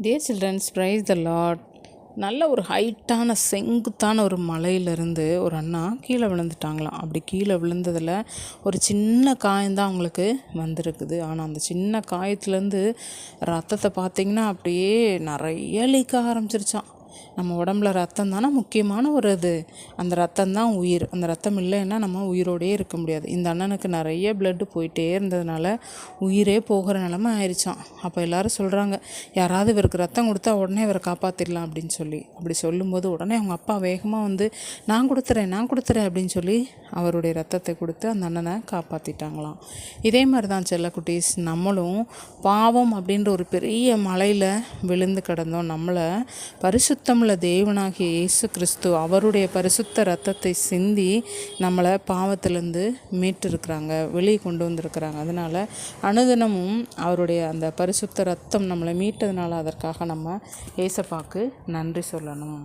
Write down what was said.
Dear childrens, praise the lord. நல்ல ஒரு ஹைட்டான செங்குத்தான ஒரு மலையிலேருந்து ஒரு அண்ணா கீழே விழுந்துட்டாங்களாம். அப்படி கீழே விழுந்ததில் ஒரு சின்ன காயந்தான் அவங்களுக்கு வந்திருக்குது. ஆனால் அந்த சின்ன காயத்துலேருந்து ரத்தத்தை பார்த்திங்கன்னா அப்படியே நிறைய லீக்க ஆரம்பிச்சிருச்சான். நம்ம உடம்புல ரத்தம் தானே முக்கியமான ஒரு இது. அந்த ரத்தம் தான் உயிர். அந்த ரத்தம் இல்லைன்னா நம்ம உயிரோடையே இருக்க முடியாது. இந்த அண்ணனுக்கு நிறைய பிளட்டு போயிட்டே இருந்ததுனால உயிரே போகிற நிலமை ஆயிடுச்சான். அப்போ எல்லோரும் சொல்கிறாங்க, யாராவது இவருக்கு ரத்தம் கொடுத்தா உடனே இவரை காப்பாற்றிடலாம் அப்படின்னு சொல்லி. அப்படி சொல்லும்போது உடனே அவங்க அப்பா வேகமாக வந்து நான் கொடுத்துறேன் அப்படின்னு சொல்லி அவருடைய ரத்தத்தை கொடுத்து அந்த அண்ணனை காப்பாற்றிட்டாங்களாம். இதே மாதிரி தான் செல்லக்குட்டீஸ், நம்மளும் பாவம் அப்படின்ற ஒரு பெரிய மலையில் விழுந்து கிடந்தோம். நம்மளை பரிசுத்தமுள்ள தேவனாகிய இயேசு கிறிஸ்து அவருடைய பரிசுத்த ரத்தத்தை சிந்தி நம்மளை பாவத்திலேருந்து மீட்டிருக்கிறாங்க, வெளியே கொண்டு வந்திருக்கிறாங்க. அதனால் அனுதினமும் அவருடைய அந்த பரிசுத்த ரத்தம் நம்மளை மீட்டதுனால அதற்காக நம்ம ஏசப்பாக்கு நன்றி சொல்லணும்.